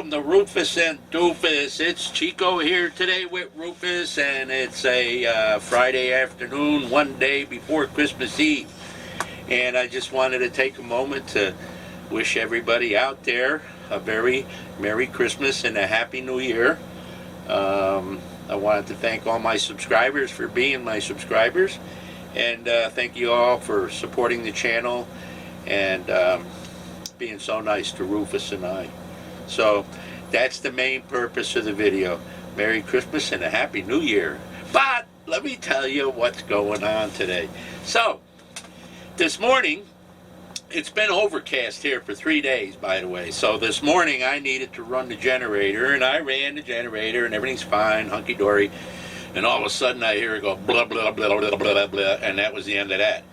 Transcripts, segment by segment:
welcome to Rufus and Doofus. It's Chico here today with Rufus, and it's a Friday afternoon, one day before Christmas Eve. And I just wanted to take a moment to wish everybody out there a very Merry Christmas and a Happy New Year. I wanted to thank all my subscribers for being my subscribers, and thank you all for supporting the channel and being so nice to Rufus and I. So that's the main purpose of the video. Merry Christmas and a Happy New Year. But let me tell you what's going on today. So this morning, it's been overcast here for 3 days, by the way. So this morning I needed to run the generator, and I ran the generator, and everything's fine, hunky-dory. And all of a sudden I hear it go blah, blah, blah, blah, blah, blah, and that was the end of that.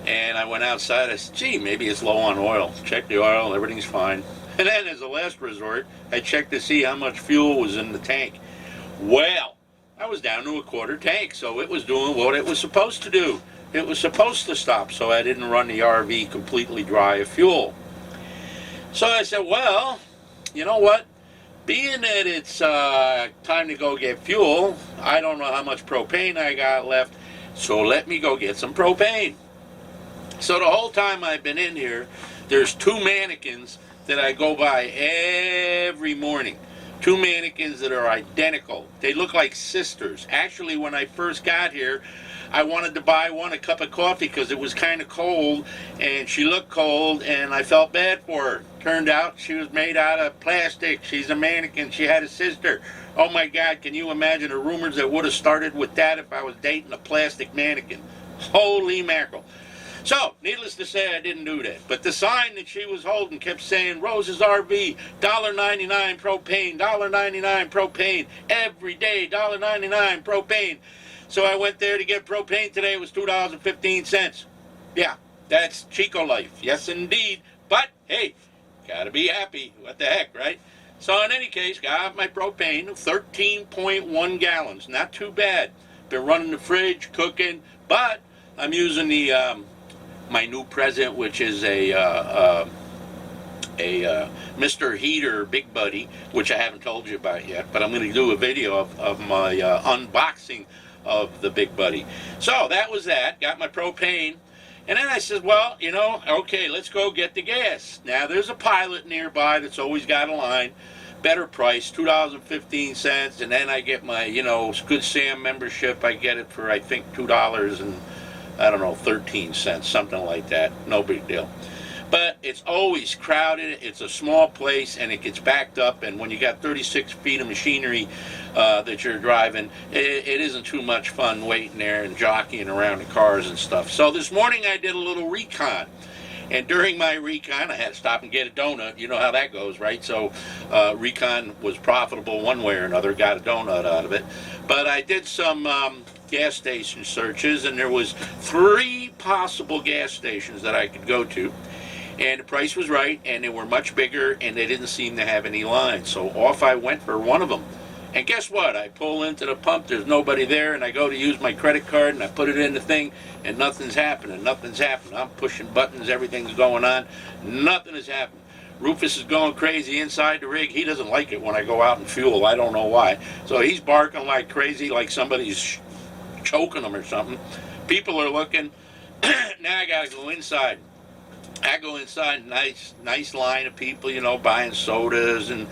And I went outside, I said, gee, maybe it's low on oil. Checked the oil, everything's fine. And then as a last resort, I checked to see how much fuel was in the tank. Well, I was down to a quarter tank, so it was doing what it was supposed to do. It was supposed to stop, so I didn't run the RV completely dry of fuel. So I said, well, you know what? Being that it's time to go get fuel, I don't know how much propane I got left, so let me go get some propane. So the whole time I've been in here, there's two mannequins that I go by every morning. Two mannequins that are identical. They look like sisters. Actually, when I first got here, I wanted to buy one a cup of coffee because it was kind of cold, and she looked cold, and I felt bad for her. Turned out she was made out of plastic. She's a mannequin. She had a sister. Oh my God, can you imagine the rumors that would have started with that if I was dating a plastic mannequin? Holy mackerel. So, needless to say, I didn't do that. But the sign that she was holding kept saying, Rose's RV, $1.99 propane, $1.99 propane, every day, $1.99 propane. So I went there to get propane today. It was $2.15. Yeah, that's Chico life. Yes, indeed. But, hey, gotta be happy. What the heck, right? So in any case, got my propane, 13.1 gallons. Not too bad. Been running the fridge, cooking, but I'm using the my new present, which is a Mr. Heater Big Buddy, which I haven't told you about yet, but I'm going to do a video of my unboxing of the Big Buddy. So that was that. Got my propane. And then I said, well, you know, okay, let's go get the gas. Now, there's a Pilot nearby that's always got a line. Better price, $2.15. And then I get my, you know, Good Sam membership. I get it for, I think, $2 and, I don't know, 13 cents, something like that. No big deal. But it's always crowded. It's a small place, and it gets backed up. And when you got 36 feet of machinery that you're driving, it isn't too much fun waiting there and jockeying around the cars and stuff. So this morning I did a little recon. And during my recon, I had to stop and get a donut. You know how that goes, right? So recon was profitable one way or another. Got a donut out of it. But I did some gas station searches, and there was 3 possible gas stations that I could go to. And the price was right, and they were much bigger, and they didn't seem to have any lines. So off I went for one of them. And guess what? I pull into the pump, there's nobody there, and I go to use my credit card, and I put it in the thing, and nothing's happening. Nothing's happening. I'm pushing buttons, everything's going on. Nothing is happening. Rufus is going crazy inside the rig. He doesn't like it when I go out and fuel. I don't know why. So he's barking like crazy, like somebody's choking him or something. People are looking. Now I got to go inside. I go inside, nice line of people, you know, buying sodas and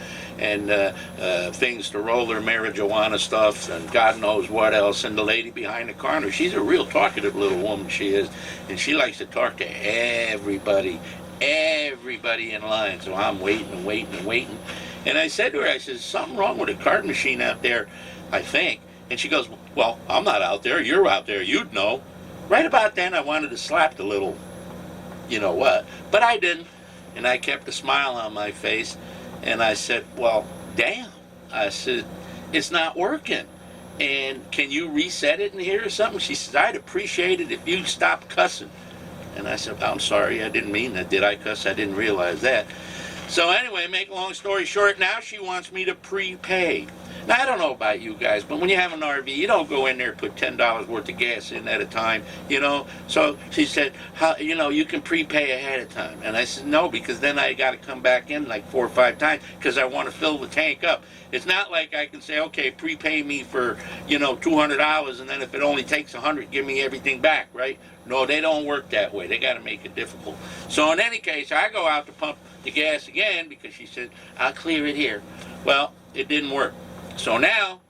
things to roll their marijuana stuff and God knows what else. And the lady behind the counter, she's a real talkative little woman, she is, and she likes to talk to everybody in line. So I'm waiting. And I said to her, I said, something wrong with the card machine out there, I think. And she goes, well, I'm not out there. You're out there. You'd know. Right about then, I wanted to slap the little you know what, but I didn't, and I kept a smile on my face, and I said, well, damn, I said, it's not working, and can you reset it in here or something? She said, I'd appreciate it if you'd stop cussing. And I said, I'm sorry, I didn't mean that. Did I cuss? I didn't realize that. So anyway, make a long story short, now she wants me to prepay. Now, I don't know about you guys, but when you have an RV, you don't go in there and put $10 worth of gas in at a time, you know. So she said, how, you know, you can prepay ahead of time. And I said, no, because then I got to come back in like 4 or 5 times because I want to fill the tank up. It's not like I can say, okay, prepay me for, you know, $200, and then if it only takes 100, give me everything back, right? No, they don't work that way. They got to make it difficult. So in any case, I go out to pump the gas again because she said, I'll clear it here. Well, it didn't work. So now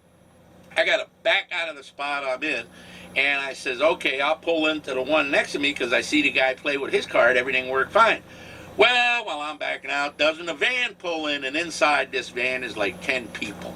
I got to back out of the spot I'm in, and I says, okay, I'll pull into the one next to me because I see the guy play with his card. Everything worked fine. Well, while I'm backing out, doesn't a van pull in, and inside this van is like 10 people.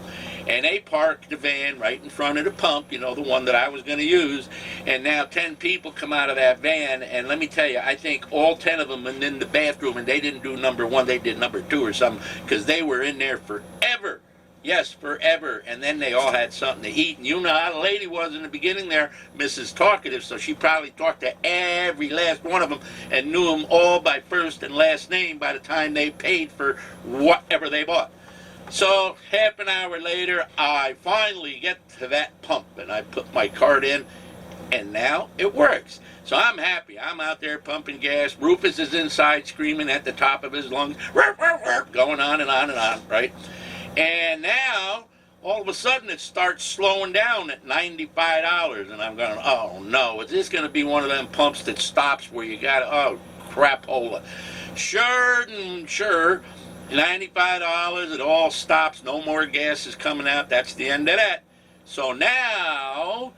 And they parked the van right in front of the pump, you know, the one that I was going to use. And now 10 people come out of that van, and let me tell you, I think all 10 of them are in the bathroom, and they didn't do number 1, they did number 2 or something, because they were in there forever. Yes, forever. And then they all had something to eat. And you know how the lady was in the beginning there, Mrs. Talkative, so she probably talked to every last one of them and knew them all by first and last name by the time they paid for whatever they bought. So half an hour later, I finally get to that pump, and I put my card in, and now it works. So I'm happy. I'm out there pumping gas. Rufus is inside screaming at the top of his lungs, going on and on and on, right? And now, all of a sudden, it starts slowing down at $95, and I'm going, oh no, is this going to be one of them pumps that stops where you got to, oh crapola. Sure, $95, it all stops, no more gas is coming out, that's the end of that. So now,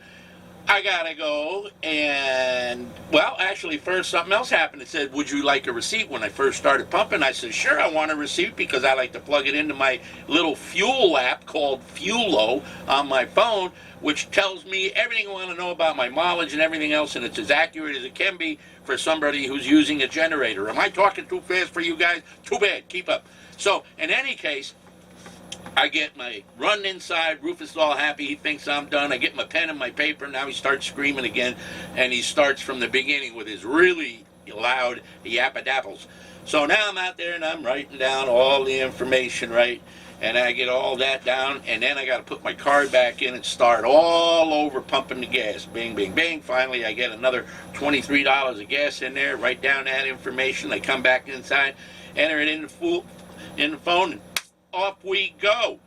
I gotta go and, well, actually first something else happened. It said, would you like a receipt when I first started pumping? I said, sure, I want a receipt because I like to plug it into my little fuel app called Fuelo on my phone, which tells me everything I want to know about my mileage and everything else, and it's as accurate as it can be for somebody who's using a generator. Am I talking too fast for you guys? Too bad, keep up. So, in any case, I get my run inside. Rufus is all happy. He thinks I'm done. I get my pen and my paper. Now he starts screaming again, and he starts from the beginning with his really loud yappadapples. So now I'm out there, and I'm writing down all the information, right? And I get all that down, and then I got to put my card back in and start all over pumping the gas. Bing, bing, bing. Finally, I get another $23 of gas in there. Write down that information. I come back inside, enter it in the phone, and off we go.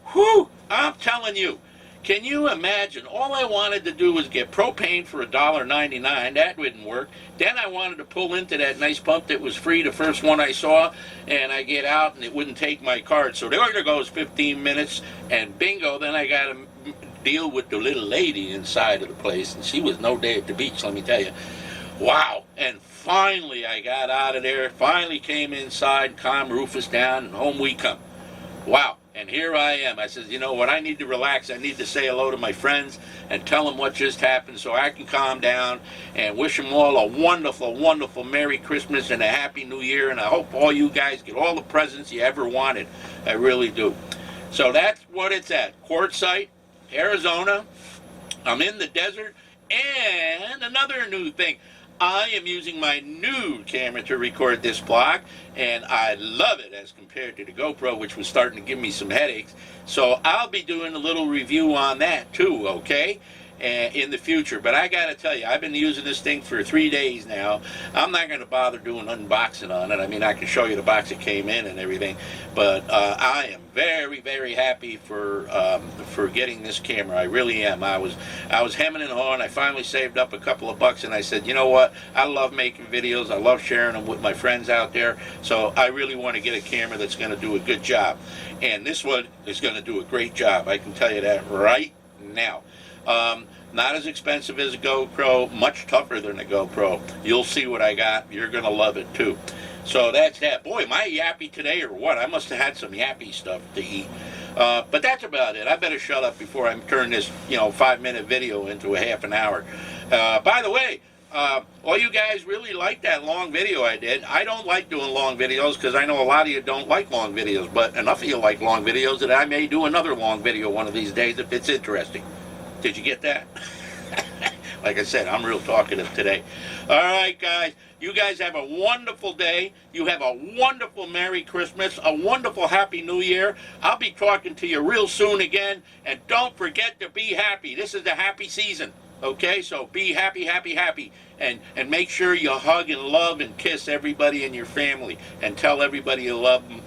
Whew, I'm telling you. Can you imagine? All I wanted to do was get propane for $1.99. That wouldn't work. Then I wanted to pull into that nice pump that was free, the first one I saw, and I get out and it wouldn't take my card. So there goes 15 minutes, and bingo, then I got to deal with the little lady inside of the place, and she was no day at the beach, let me tell you. Wow. And finally I got out of there, finally came inside, calmed Rufus down, and home we come. Wow, and here I am. I says, you know what, I need to relax. I need to say hello to my friends and tell them what just happened so I can calm down and wish them all a wonderful, wonderful Merry Christmas and a Happy New Year, and I hope all you guys get all the presents you ever wanted. I really do. So that's what it's at. Quartzsite, Arizona. I'm in the desert, and another new thing. I am using my new camera to record this vlog, and I love it as compared to the GoPro, which was starting to give me some headaches. So I'll be doing a little review on that too, okay, in the future. But I gotta tell you, I've been using this thing for 3 days now. I'm not gonna bother doing unboxing on it. I mean, I can show you the box it came in and everything, but I am very, very happy for getting this camera. I really am. I was hemming and hawing. I finally saved up a couple of bucks, and I said, you know what? I love making videos. I love sharing them with my friends out there. So I really want to get a camera that's going to do a good job, and this one is going to do a great job. I can tell you that right now. Not as expensive as a GoPro, much tougher than a GoPro. You'll see what I got. You're going to love it too. So that's that. Boy, am I yappy today or what? I must have had some yappy stuff to eat. But that's about it. I better shut up before I turn this, 5-minute video into a half an hour. By the way, all you guys really like that long video I did. I don't like doing long videos because I know a lot of you don't like long videos, but enough of you like long videos that I may do another long video one of these days if it's interesting. Did you get that? Like I said, I'm real talkative today. All right, guys. You guys have a wonderful day. You have a wonderful Merry Christmas, a wonderful Happy New Year. I'll be talking to you real soon again. And don't forget to be happy. This is the happy season. Okay, so be happy, happy, happy, and make sure you hug and love and kiss everybody in your family, and tell everybody you love them.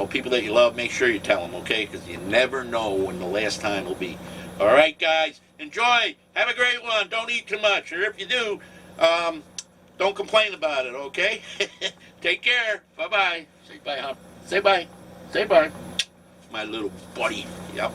People that you love, make sure you tell them, okay? Because you never know when the last time will be. All right, guys, enjoy. Have a great one. Don't eat too much, or if you do, don't complain about it, okay? Take care. Bye-bye. Say bye, huh? Say bye. Say bye. My little buddy. Yep.